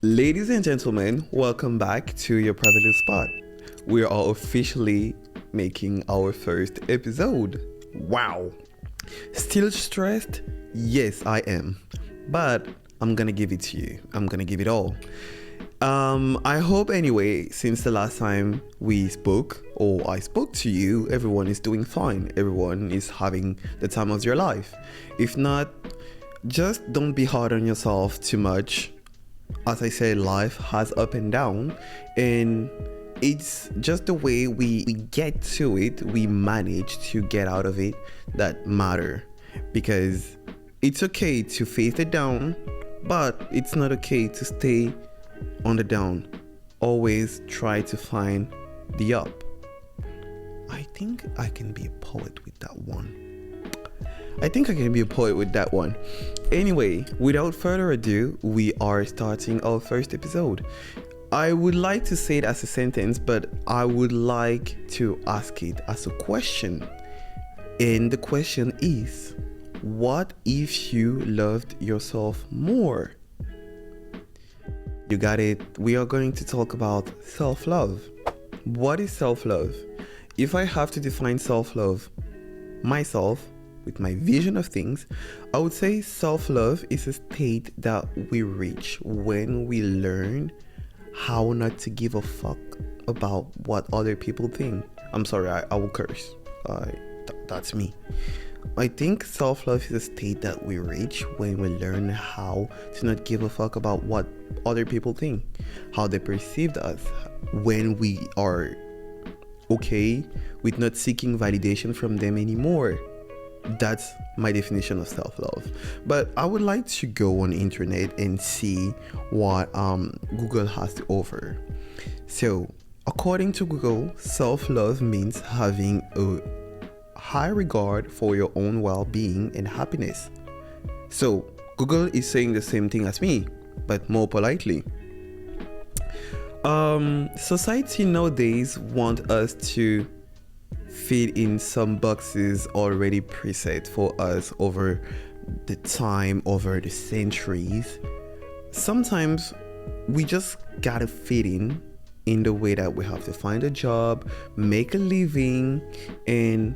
Ladies and gentlemen, welcome back to your private little spot. We are officially making our first episode. Wow. Still stressed? Yes, I am. But I'm gonna give it to you. I'm gonna give it all. I hope anyway, since the last time we spoke, or I spoke to you, everyone is doing fine. Everyone is having the time of their life. If not, just don't be hard on yourself too much. As I said, life has up and down, and it's just the way we get to it, we manage to get out of it, that matter. Because it's okay to face the down, but it's not okay to stay on the down. Always try to find the up. I think I can be a poet with that one. Anyway, without further ado, we are starting our first episode. I would like to say it as a sentence, but I would like to ask it as a question. And the question is, what if you loved yourself more? You got it. We are going to talk about self-love. What is self-love? If I have to define self-love myself, with my vision of things, I would say self-love is a state that we reach when we learn how not to give a fuck about what other people think. I'm sorry, I will curse. That's me. I think self-love is a state that we reach when we learn how to not give a fuck about what other people think, how they perceive us, when we are okay with not seeking validation from them anymore. That's my definition of self-love. But I would like to go on the internet and see what Google has to offer. So, according to Google, self-love means having a high regard for your own well-being and happiness. So, Google is saying the same thing as me, but more politely. Society nowadays want us to fit in some boxes already preset for us over the time, over the centuries. Sometimes we just gotta fit in the way that we have to find a job, make a living, and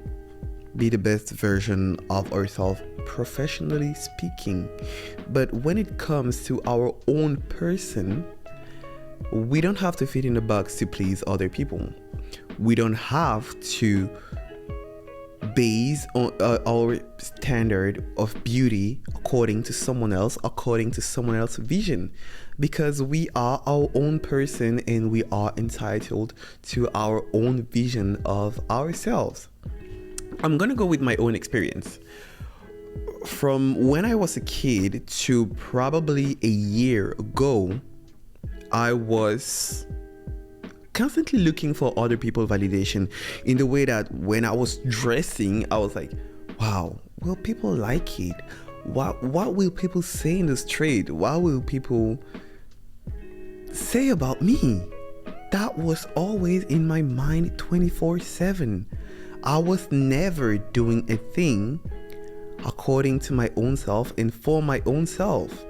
be the best version of ourselves, professionally speaking. But when it comes to our own person, we don't have to fit in a box to please other people. We don't have to base on our standard of beauty according to someone else's vision, because we are our own person and we are entitled to our own vision of ourselves. I'm gonna go with my own experience. From when I was a kid to probably a year ago, I was constantly looking for other people's validation, in the way that when I was dressing, I was like, wow, will people like it? What will people say in the street? What will people say about me? That was always in my mind 24/7. I was never doing a thing according to my own self and for my own self.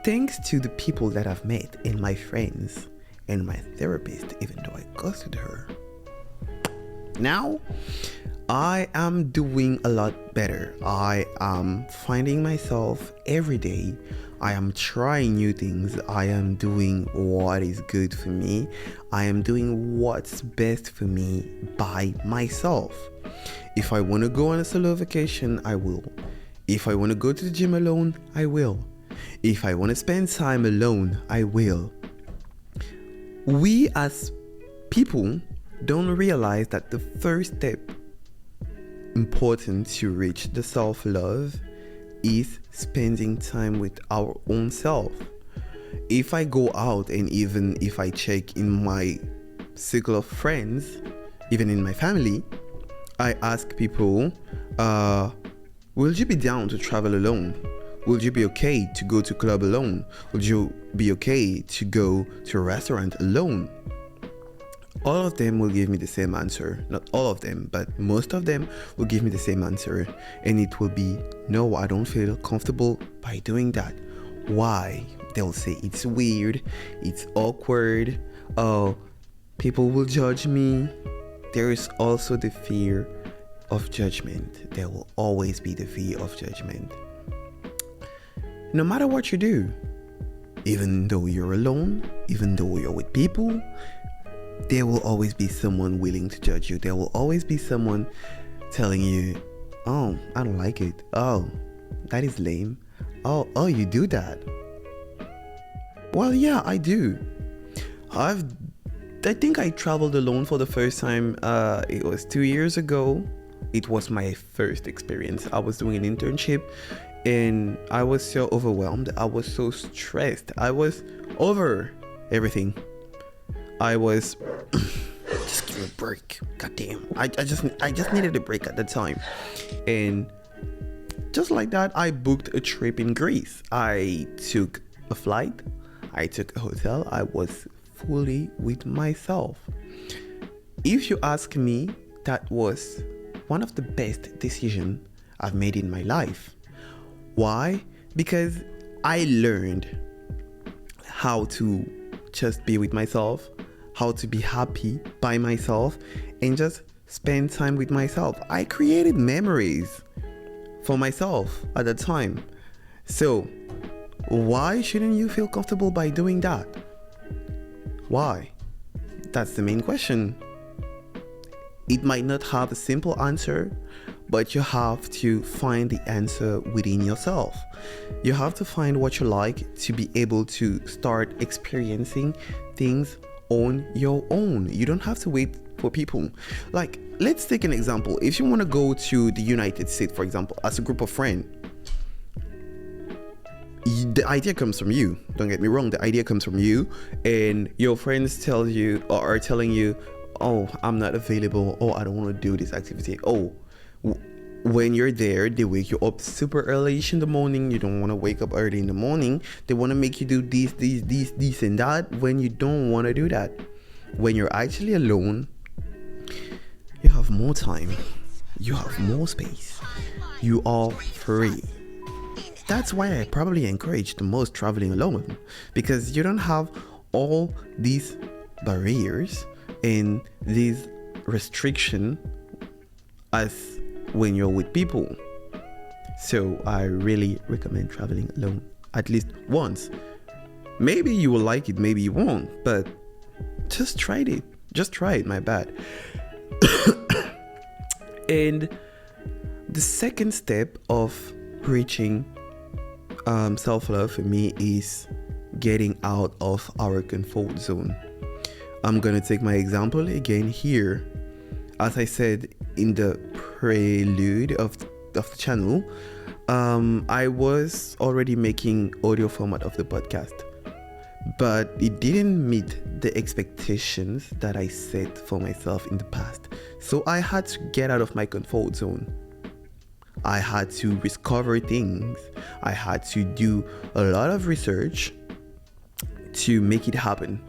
Thanks to the people that I've met and my friends and my therapist, even though I ghosted her, now I am doing a lot better. I am finding myself every day. I am trying new things. I am doing what is good for me. I am doing what's best for me by myself. If I want to go on a solo vacation, I will. If I want to go to the gym alone, I will. If I want to spend time alone, I will. We as people don't realize that the first step important to reach the self-love is spending time with our own self. If I go out and even if I check in my circle of friends, even in my family, I ask people, will you be down to travel alone? Will you be okay to go to club alone? Will you be okay to go to a restaurant alone? All of them will give me the same answer. Not all of them, but most of them will give me the same answer. And it will be, no, I don't feel comfortable by doing that. Why? They'll say it's weird, it's awkward, oh, people will judge me. There is also the fear of judgment. There will always be the fear of judgment. No matter what you do, even though you're alone, even though you're with people, there will always be someone willing to judge you. There will always be someone telling you, oh, I don't like it. Oh, that is lame. Oh, you do that. Well, yeah, I do. I think I traveled alone for the first time. It was 2 years ago. It was my first experience. I was doing an internship and I was so overwhelmed. I was so stressed. I was over everything. I was just give me a break. God damn. I just needed a break at the time. And just like that, I booked a trip in Greece. I took a flight. I took a hotel. I was fully with myself. If you ask me, that was one of the best decisions I've made in my life. Why? Because I learned how to just be with myself, how to be happy by myself, and just spend time with myself. I created memories for myself at the time. So why shouldn't you feel comfortable by doing that? Why? That's the main question. It might not have a simple answer, but you have to find the answer within yourself. You have to find what you like to be able to start experiencing things on your own. You don't have to wait for people. Like, let's take an example. If you want to go to the United States, for example, as a group of friends, the idea comes from you. Don't get me wrong, the idea comes from you, and your friends tell you or are telling you, oh, I'm not available, oh, I don't want to do this activity. Oh, when you're there, they wake you up super early-ish in the morning. You don't want to wake up early in the morning. They want to make you do this and that when you don't want to do that. When you're actually alone, you have more time, you have more space, you are free. That's why I probably encourage the most traveling alone, because you don't have all these barriers and these restrictions as when you're with people. So I really recommend traveling alone at least once. Maybe you will like it, maybe you won't, but just try it. Just try it, my bad. And the second step of reaching self-love for me is getting out of our comfort zone. I'm gonna take my example again here. As I said in the prelude of the channel, I was already making audio format of the podcast, but it didn't meet the expectations that I set for myself in the past. So I had to get out of my comfort zone. I had to discover things. I had to do a lot of research to make it happen.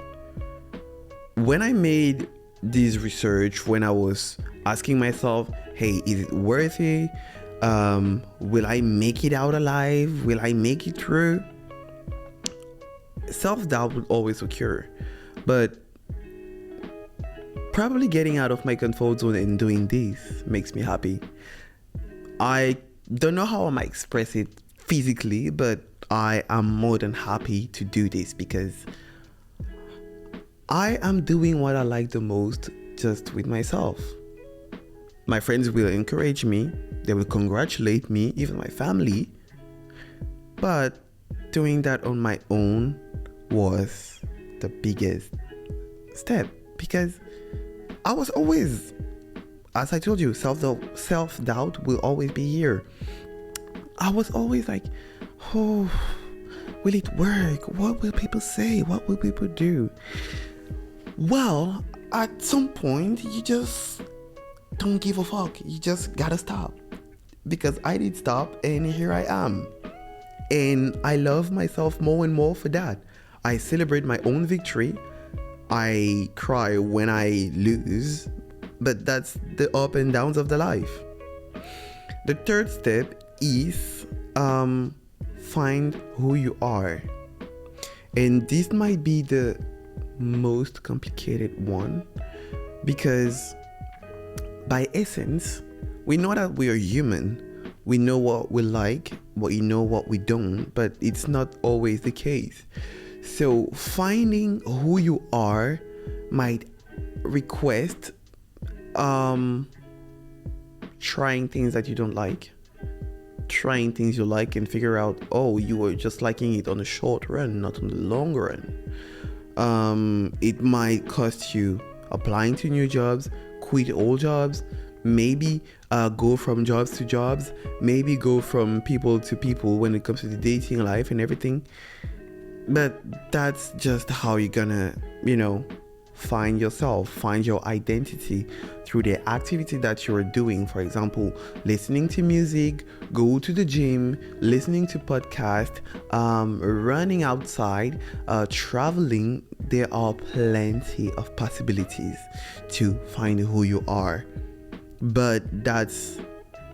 When I made this research, when I was asking myself, hey, is it worth it? Will I make it out alive? Will I make it through? Self-doubt will always occur, but probably getting out of my comfort zone and doing this makes me happy. I don't know how I might express it physically, but I am more than happy to do this because I am doing what I like the most just with myself. My friends will encourage me, they will congratulate me, even my family. But doing that on my own was the biggest step because I was always, as I told you, self-doubt will always be here. I was always like, oh, will it work? What will people say? What will people do? Well, at some point, you just don't give a fuck. You just gotta stop. Because I did stop and here I am. And I love myself more and more for that. I celebrate my own victory. I cry when I lose. But that's the up and downs of the life. The third step is find who you are. And this might be the most complicated one, because by essence, we know that we are human. We know what we like, what we don't, but it's not always the case. So finding who you are might request trying things that you don't like, trying things you like, and figure out, oh, you were just liking it on the short run, not on the long run. It might cost you applying to new jobs, quit old jobs, maybe go from jobs to jobs, maybe go from people to people when it comes to the dating life and everything. But that's just how you're gonna, find yourself, find your identity through the activity that you're doing. For example, listening to music, go to the gym, listening to podcasts, running outside, traveling. There are plenty of possibilities to find who you are. But that's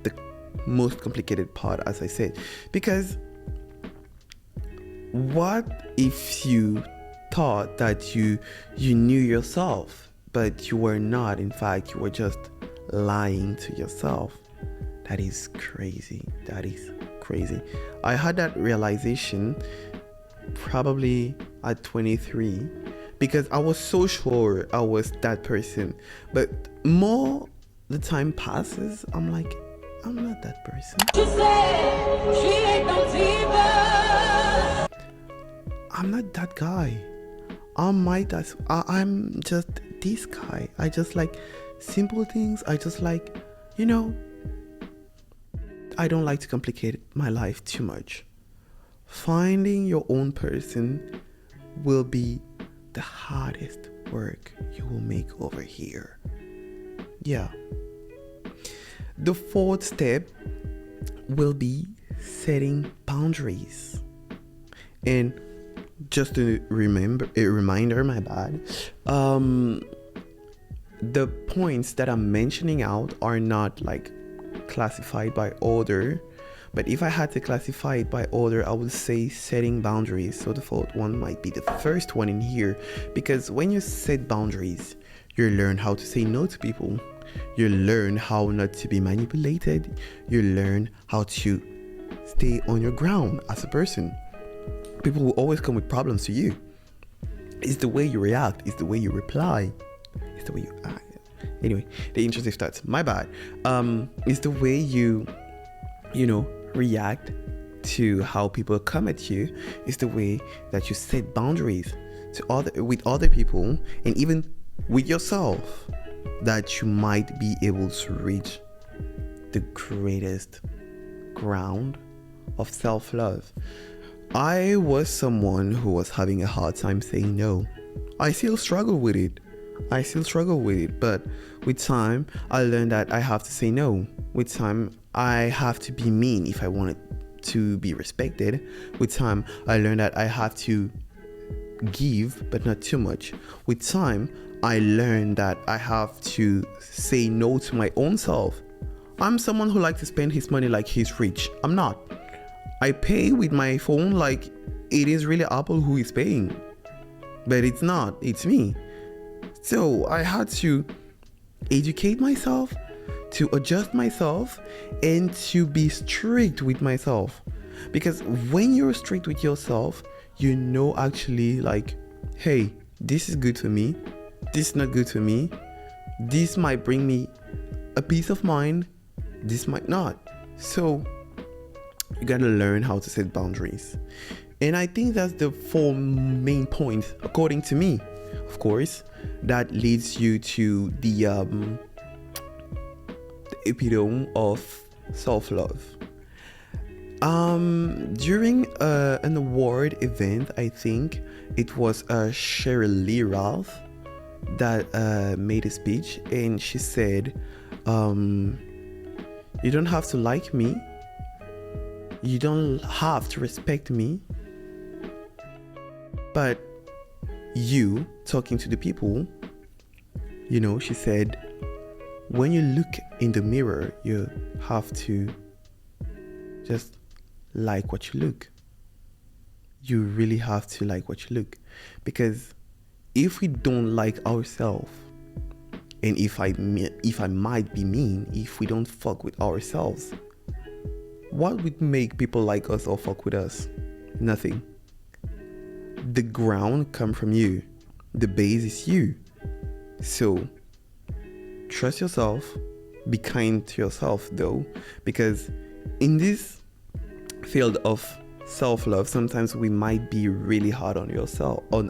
the most complicated part, as I said, because what if you thought that you knew yourself, but you were not? In fact, you were just lying to yourself. That is crazy. I had that realization probably at 23, because I was so sure I was that person. But more the time passes, I'm like, I'm not that person. She said she ain't no diva. I'm not that guy. I'm just this guy. I just like simple things. I just like, I don't like to complicate my life too much. Finding your own person will be the hardest work you will make over here. Yeah. The fourth step will be setting boundaries. And just a reminder, my bad. The points that I'm mentioning out are not like classified by order. But if I had to classify it by order, I would say setting boundaries. So the fourth one might be the first one in here. Because when you set boundaries, you learn how to say no to people. You learn how not to be manipulated. You learn how to stay on your ground as a person. People will always come with problems to you. It's the way you react. It's the way you reply. It's the way you act. Anyway, the intrusive thoughts. My bad. It's the way you react to how people come at you. It's the way that you set boundaries with other people, and even with yourself, that you might be able to reach the greatest ground of self-love. I was someone who was having a hard time saying no. I still struggle with it, but with time, I learned that I have to say no. With time, I have to be mean if I want to be respected. With time, I learned that I have to give, but not too much. With time, I learned that I have to say no to my own self. I'm someone who likes to spend his money like he's rich. I'm not. I pay with my phone like it is really Apple who is paying. But it's not. It's me. So I had to educate myself, to adjust myself, and to be strict with myself. Because when you're strict with yourself, you know actually like, hey, this is good for me. This is not good for me. This might bring me a peace of mind. This might not. So you gotta learn how to set boundaries. And I think that's the 4 main points, according to me, of course, that leads you to the epitome of self-love. During an award event, I think it was Cheryl Lee Ralph that made a speech, and she said, you don't have to like me, you don't have to respect me, but you talking to the people, she said, when you look in the mirror, you have to just like what you look. you really have to like what you look. Because if we don't like ourselves, and if I might be mean, if we don't fuck with ourselves, what would make people like us or fuck with us? Nothing. The ground come from you. The base is you. So trust yourself. Be kind to yourself though, because in this field of self-love, sometimes we might be really hard on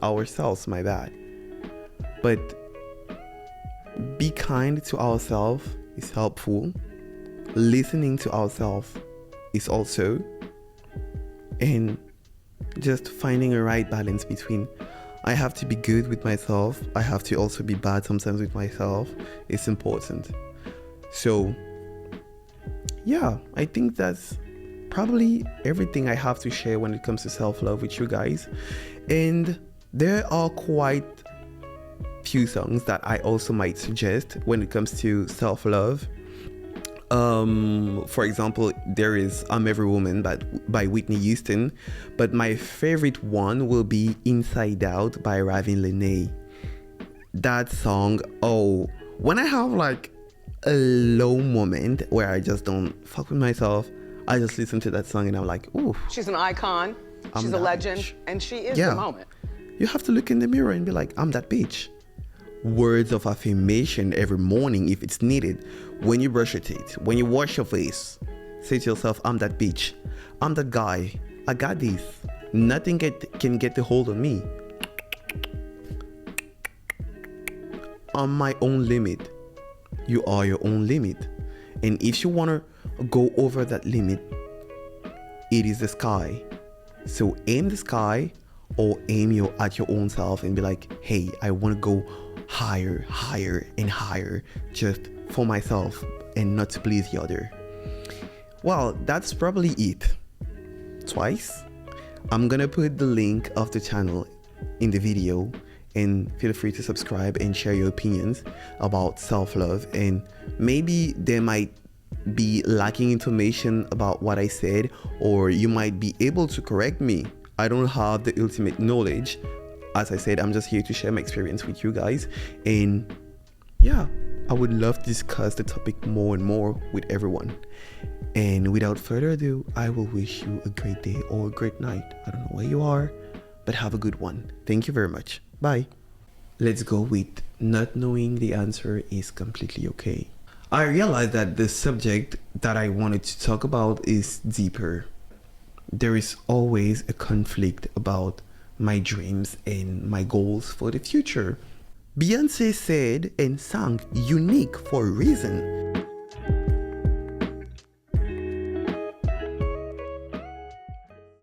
ourselves, my bad. But be kind to ourselves is helpful. Listening to ourselves is also, and just finding a right balance between I have to be good with myself, I have to also be bad sometimes with myself, is important. So yeah, I think that's probably everything I have to share when it comes to self-love with you guys. And there are quite few songs that I also might suggest when it comes to self-love. For example, there is I'm Every Woman by Whitney Houston, but my favorite one will be Inside Out by Ravin Lene. That song, when I have like a low moment where I just don't fuck with myself, I just listen to that song and I'm like, ooh. She's an icon, she's a legend, bitch. and she is the moment. You have to look in the mirror and be like, I'm that bitch. Words of affirmation every morning if it's needed. When you brush your teeth, when you wash your face, say to yourself, I'm that bitch. I'm that guy. I got this. Nothing can get a hold on me. I'm my own limit. You are your own limit. And if you want to go over that limit, it is the sky. So aim the sky or aim at your own self and be like, hey, I want to go higher, higher, and higher just for myself and not to please the other. Well, that's probably it. Twice. I'm gonna put the link of the channel in the video, and feel free to subscribe and share your opinions about self-love. And maybe there might be lacking information about what I said, or you might be able to correct me. I don't have the ultimate knowledge. As I said, I'm just here to share my experience with you guys. And yeah, I would love to discuss the topic more and more with everyone. And without further ado, I will wish you a great day or a great night. I don't know where you are, but have a good one. Thank you very much. Bye. Let's go with not knowing the answer is completely okay. I realized that the subject that I wanted to talk about is deeper. There is always a conflict about my dreams and my goals for the future. Beyonce said and sang unique for a reason.